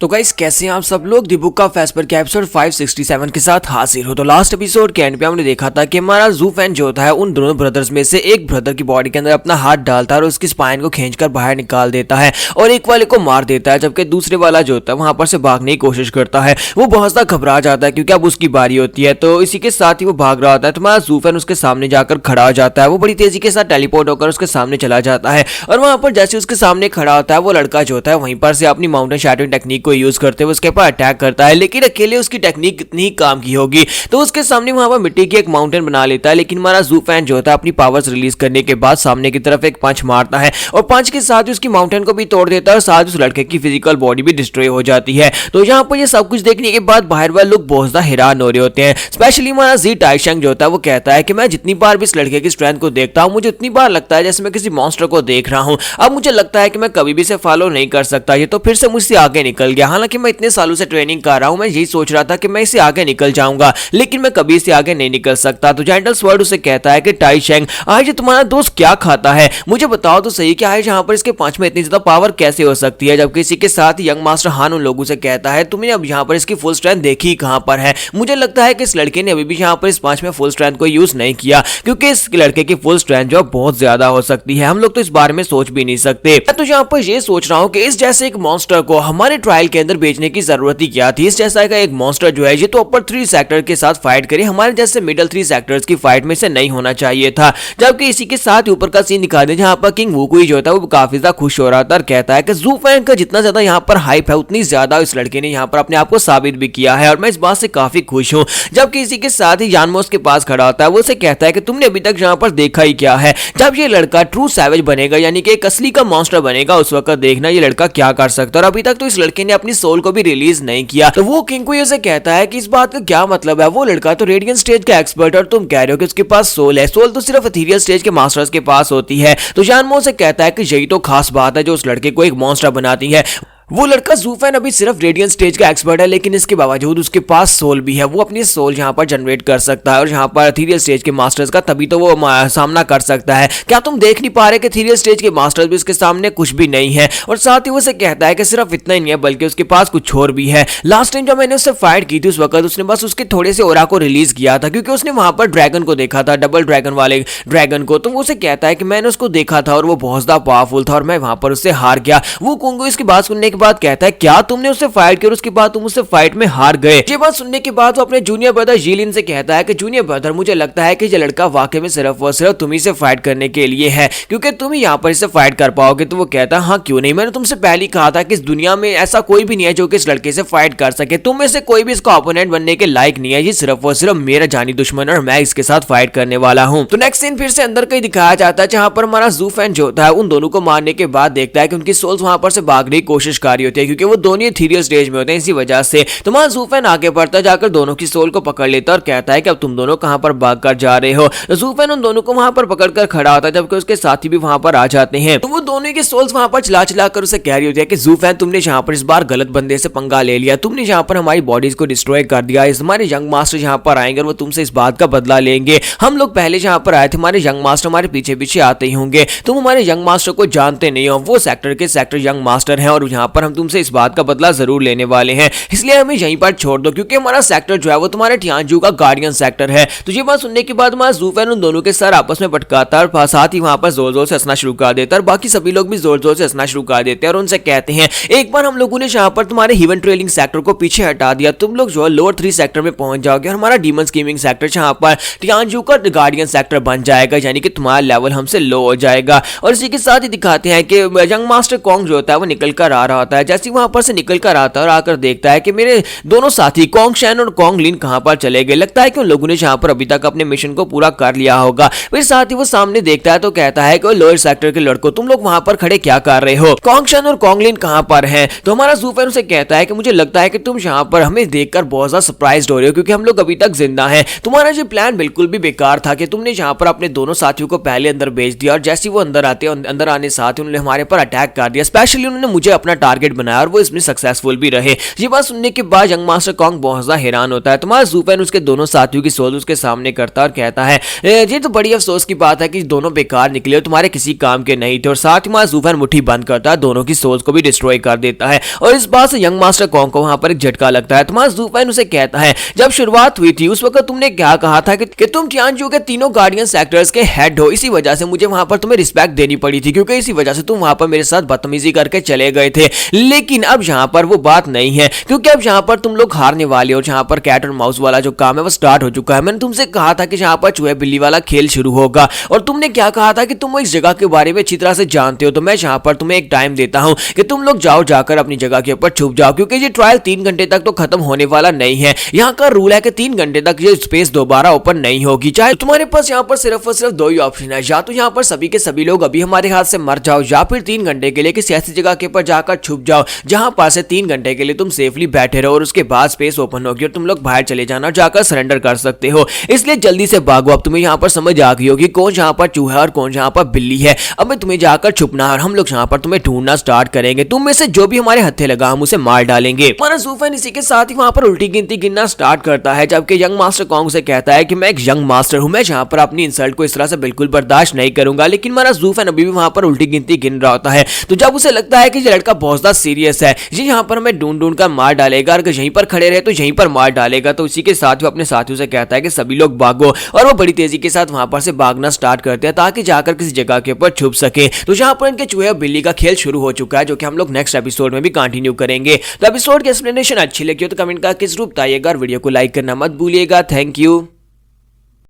तो गाइस कैसे हैं आप सब लोग। दी बुक ऑफ एस्पर के एपिसोड 567 के साथ हाजिर हो। तो लास्ट एपिसोड के एंड पे हमने देखा था कि हमारा जू फैन जो होता है उन दोनों ब्रदर्स में से एक ब्रदर की बॉडी के अंदर अपना हाथ डालता है और उसकी स्पाइन को खींचकर बाहर निकाल देता है और एक वाले को मार देता है, जबकि दूसरे वाला जो होता है वहां पर से भागने की कोशिश करता है। वो बहुत ज्यादा घबरा जाता है क्योंकि अब उसकी बारी होती है। तो इसी के साथ ही वो भाग रहा होता है। तुम्हारा जू फैन उसके सामने जाकर खड़ा हो जाता है। वो बड़ी तेजी के साथ टेलीपोर्ट होकर उसके सामने चला जाता है और वहां पर जैसे उसके सामने खड़ा होता है वो लड़का जो होता है वहीं पर से अपनी माउंटेन शैटरिंग टेक्निक को यूज करते हुए पर अटैक करता है। लेकिन अकेले उसकी टेक्निक कितनी ही काम की होगी, तो उसके सामने वहां पर मिट्टी की एक माउंटेन बना लेता है। लेकिन हमारा जू फैन जो होता है अपनी पावर्स रिलीज करने के बाद सामने की तरफ एक पंच मारता है और पंच के साथ उसकी माउंटेन को भी तोड़ देता है और साथ उस लड़के की फिजिकल बॉडी भी डिस्ट्रॉय हो जाती है। तो यहाँ पर ये सब कुछ देखने के बाद बाहर वाले लोग बहुत ज्यादा हैरान हो रहे होते हैं। स्पेशली हमारा जी टाइशंग जो होता है वो कहता है कि मैं जितनी बार भी इस लड़के की स्ट्रेंथ को देखता हूँ मुझे उतनी बार लगता है जैसे मैं किसी मॉन्स्टर को देख रहा हूँ। अब मुझे लगता है कि मैं कभी भी इसे फॉलो नहीं कर सकता, ये तो फिर से मुझसे आगे निकल गया। हालांकि मैं इतने सालों से ट्रेनिंग कर रहा हूं, मैं यही सोच रहा था कि मैं इसे आगे निकल जाऊंगा, लेकिन मैं कभी इसे आगे नहीं निकल सकता। तो जेंटल स्वर्ड उसे कहता है कि टाइशेंग आज तुम्हारा दोस्त क्या खाता है, मुझे बताओ तो सही कि आज यहाँ पर इसके पांच में इतनी ज्यादा पावर कैसे हो सकती है। जबकि इसी के साथ यंग मास्टर हान उन लोगों से कहता है तुमने अब यहाँ पर इसकी फुल स्ट्रेंथ देखी कहां पर है। मुझे लगता है कि इस लड़के ने अभी भी यहाँ पर इस पांच में फुल स्ट्रेंथ को यूज नहीं किया, क्योंकि इस लड़के की फुल स्ट्रेंथ जो बहुत ज्यादा हो सकती है। हम लोग तो इस बारे में सोच भी नहीं सकते। मैं तो यहाँ पर ये सोच रहा हूँ कि इस जैसे एक मॉन्स्टर को हमारे ट्रायल के अंदर भेजने की जरूरत ही क्या थी। इस जैसा का एक मॉन्स्टर जो है ये तो अपर 3 सेक्टर के साथ फाइट करे, हमारे जैसे मिडिल 3 सेक्टर्स की फाइट में से नहीं होना चाहिए था। जबकि इसी के साथ ऊपर का सीन दिखा दे जहां पर किंग वुकुई जो था वो काफी ज्यादा खुश हो रहा था और कहता है कि जू फैन का जितना ज्यादा यहाँ पर हाइप है उतनी ज्यादा इस लड़के ने यहाँ पर अपने आप को साबित भी किया है और मैं इस बात से काफी खुश हूँ। जबकि इसी के साथ ही जानमोस के पास खड़ा होता है, वो उसे कहता है कि तुमने अभी तक यहाँ पर देखा ही क्या है। जब ये लड़का ट्रू सैवेज बनेगा यानी कि एक असली का मॉन्स्टर बनेगा उस वक्त देखना ये लड़का क्या कर सकता है। और अभी तक तो इस लड़के ने अपनी सोल को भी रिलीज नहीं किया। तो वो किंग को से कहता है कि इस बात का क्या मतलब है, वो लड़का तो रेडियंट स्टेज का एक्सपर्ट और तुम कह रहे हो कि उसके पास सोल है। सोल तो सिर्फ एथेरियल स्टेज के मास्टर्स के पास होती है। तो जानमो से कहता है कि यही तो खास बात है जो उस लड़के को एक मॉन्स्टर बनाती है। वो लड़का जू फैन अभी सिर्फ रेडियंट स्टेज का एक्सपर्ट है, लेकिन इसके बावजूद उसके पास सोल भी है। वो अपनी सोल यहाँ पर जनरेट कर सकता है और यहाँ पर एथेरियल स्टेज के मास्टर्स का तभी तो वो सामना कर सकता है। क्या तुम देख नहीं पा रहे कि एथेरियल स्टेज के मास्टर्स भी उसके सामने कुछ भी नहीं है। और साथ ही वो से कहता है कि सिर्फ इतना ही नहीं है बल्कि उसके पास कुछ और भी है। लास्ट टाइम जब मैंने उससे फाइट की थी उस वक्त उसने बस उसके थोड़े से ओरा को रिलीज किया था, क्योंकि उसने वहां पर ड्रैगन को देखा था, डबल ड्रैगन वाले ड्रैगन को। तो वो उसे कहता है कि मैंने उसको देखा था और वो बहुत ज्यादा पावरफुल था और मैं वहां पर उससे हार गया। वो कुंगो इसकी बात सुनने के बाद कहता है क्या तुमने उससे फाइट किया और उसके बाद तुम उससे फाइट में हार गए। ये बात सुनने के बाद वो अपने जूनियर ब्रदर जीलिन से कहता है कि जूनियर ब्रदर मुझे लगता है कि ये लड़का वाकई में सिर्फ और सिर्फ तुम्ही से फाइट करने के लिए है, क्योंकि तुम ही यहाँ पर इससे फाइट कर पाओगे। तो वो कहता है हाँ क्यों नहीं, मैंने तुमसे पहले ही कहा था कि इस दुनिया में ऐसा कोई भी नहीं है जो कि इस लड़के से फाइट कर सके। तुम में से कोई भी इसका ओपोनेंट बनने के लायक नहीं है, ये सिर्फ और सिर्फ मेरा जानी दुश्मन और मैं इसके साथ फाइट करने वाला हूँ। तो नेक्स्ट सीन फिर से अंदर कहीं दिखाया जाता है जहां पर हमारा जू फैन जो होता है उन दोनों को मारने के बाद देखता है कि उनकी सोल्स वहां पर से भागने की कोशिश कर रही होती है, क्योंकि वो दोनों एथेरियल स्टेज में होते हैं। इसी वजह से तुम्हारा जू फैन आगे बढ़ता जाकर दोनों की सोल को पकड़ लेता और कहता है कि अब तुम दोनों कहां पर भागकर जा रहे हो। जू फैन उन दोनों को वहां पर पकड़कर खड़ा होता है, जबकि उसके साथी भी वहां पर आ जाते हैं। तो वो दोनों की सोल्स वहां पर चला चला कर उसे कह रही होती है कि जू फैन तुमने यहाँ पर इस बार गलत बंदे से पंगा ले लिया, तुमने यहाँ पर हमारी बॉडीज को डिस्ट्रॉय कर दिया। हमारे यंग मास्टर यहाँ पर आएंगे और वो तुमसे इस बात का बदला लेंगे। हम लोग पहले यहाँ पर आए थे, हमारे यंग मास्टर हमारे पीछे पीछे आते ही होंगे। तुम हमारे यंग मास्टर को जानते नहीं हो, वो सेक्टर के सेक्टर यंग मास्टर हैं और यहाँ पर हम तुमसे इस बात का बदला जरूर लेने वाले हैं, इसलिए हमें यहीं पर छोड़ दो, क्योंकि हमारा सेक्टर जो है वो तुम्हारे टियानजू का गार्डियन सेक्टर है। तो ये बात सुनने के बाद हमारा जू फैन उन दोनों के सर आपस में पटकाता और साथ ही वहां पर जोर जोर से हंसना शुरू कर देता है और बाकी सभी लोग भी जोर जोर से हंसना शुरू कर देते हैं और उनसे कहते हैं एक बार हम लोगों ने यहाँ पर तुम्हारे हीवन ट्रेलिंग सेक्टर को पीछे हटा दिया, तुम लोग जो है लोअर 3 सेक्टर में पहुंच जाओगे और हमारा डीमन स्कीमिंग सेक्टर यहाँ पर टियानजू का गार्डियन सेक्टर बन जाएगा, यानी कि तुम्हारा लेवल हमसे लो हो जाएगा। और इसी के साथ ही दिखाते हैं कि यंग मास्टर कॉन्ग जो होता है वो निकल कर आ रहा होता है। जैसे वहां पर से निकल कर आता है और आकर देखता है कि मेरे दोनों साथी कॉन्ग शैन और कॉन्ग लिन कहां पर चले गए। लगता है कि उन लोगों ने यहां पर अभी तक अपने मिशन को पूरा कर लिया होगा। फिर साथ ही वो सामने देखता है तो कहता है कि लोअर सेक्टर के लड़कों तुम लोग वहां पर खड़े क्या कर रहे हो, कॉन्ग शैन और कॉन्ग लिन कहां पर हैं। तो हमारा जू फैन उसे कहता है कि मुझे लगता है कि तुम यहां पर हमें देखकर बहुत ज्यादा सरप्राइज्ड हो रहे हो, क्योंकि हम लोग अभी तक जिंदा हैं। तुम्हारा जो प्लान बिल्कुल भी बेकार था कि तुमने यहां पर अपने दोनों साथियों को पहले अंदर भेज दिया और जैसे वो अंदर आते अंदर आने साथ उन्होंने हमारे पर अटैक कर दिया। स्पेशली उन्होंने मुझे अपना टारगेट टारगेट बनाया और वो इसमें सक्सेसफुल भी रहे। ये बात सुनने के बाद यंग मास्टर कॉन्ग बहुत ज्यादा हैरान होता है। तुम्हारा ज़ू-फैन उसके दोनों साथियों की सोल उसके सामने करता है और कहता है ये तो बड़ी अफसोस की बात है कि दोनों बेकार निकले और तुम्हारे किसी काम के नहीं थे। और साथ ही तुम्हारा ज़ू-फैन मुट्ठी बंद करता है, दोनों की सोल्स को भी डिस्ट्रॉय कर देता है। और इस बात से यंग मास्टर कॉन्ग को वहां पर एक झटका लगता है। तुम्हारा ज़ू-फैन उसे कहता है जब शुरुआत हुई थी उस वक्त तुमने क्या कहा था कि तुम टियानजू के तीनों गार्डियन सेक्टर्स के हेड हो, इसी वजह से मुझे वहां पर तुम्हें रिस्पेक्ट देनी पड़ी थी, क्योंकि इसी वजह से तुम वहां पर मेरे साथ बदतमीजी करके चले गए थे। लेकिन अब यहाँ पर वो बात नहीं है, क्योंकि अब यहाँ पर तुम लोग हारने वाले हो। जहाँ पर कैट और माउस वाला जो काम है वो स्टार्ट हो चुका है। मैंने तुमसे कहा था कि यहाँ पर चूहे बिल्ली वाला खेल शुरू होगा और तुमने क्या कहा था कि तुम इस जगह के बारे में अच्छी तरह से जानते हो, तो मैं यहाँ पर तुम्हें एक टाइम देता हूँ कि तुम लोग जाओ, जाकर अपनी जगह के ऊपर छुप जाओ, क्योंकि ये ट्रायल 3 घंटे तक तो खत्म होने वाला नहीं है। यहाँ का रूल है कि 3 घंटे तक ये स्पेस दोबारा ओपन नहीं होगी। चाहे तुम्हारे पास यहाँ पर सिर्फ और सिर्फ 2 ही ऑप्शन है, या तो यहाँ पर सभी के सभी लोग अभी हमारे हाथ से मर जाओ, या फिर 3 घंटे के लिए किसी ऐसी जगह के ऊपर जाकर छुप जाओ जहां पर से 3 घंटे के लिए तुम सेफली बैठे रहो और उसके बाद स्पेस ओपन होगी और तुम लोग बाहर चले जाना और जाकर सरेंडर कर सकते हो। इसलिए जल्दी से भागो। अब तुम्हें यहाँ पर समझ आ गई होगी कौन यहाँ पर चूहा और कौन यहाँ पर बिल्ली है। अब मैं तुम्हें जाकर छुपना और हम लोग यहाँ पर तुम्हें ढूंढना स्टार्ट करेंगे। तुम में से जो भी हमारे हत्थे लगा हम उसे मार डालेंगे। हमारा ज़ू-फैन इसी के साथ ही वहां पर उल्टी गिनती गिनना स्टार्ट करता है, जबकि यंग मास्टर कॉन्ग से कहता है कि मैं एक यंग मास्टर हूं, मैं यहाँ पर अपनी इंसल्ट को इस तरह से बिल्कुल बर्दाश्त नहीं करूंगा। लेकिन हमारा ज़ू-फैन अभी भी वहां पर उल्टी गिनती गिन रहा होता है। तो जब उसे लगता है कि ये लड़का बहुत ज्यादा सीरियस है, ये यहाँ पर हमें ढूंढ ढूंढ कर मार डालेगा, अगर यहीं पर खड़े रहे तो यहीं पर मार डालेगा, तो उसी के साथ वो अपने साथियों से कहता है कि सभी लोग भागो। और वो बड़ी तेजी के साथ वहां पर से भागना स्टार्ट करते हैं ताकि जाकर किसी जगह के ऊपर छुप सके। तो यहाँ पर इनके चूहे और बिल्ली का खेल शुरू हो चुका है, जो कि हम लोग नेक्स्ट एपिसोड में भी कंटिन्यू करेंगे। तो एपिसोड की एक्सप्लेनेशन अच्छी लगी हो तो कमेंट करके जरूर बताइएगा और वीडियो को लाइक करना मत भूलिएगा। Thank you.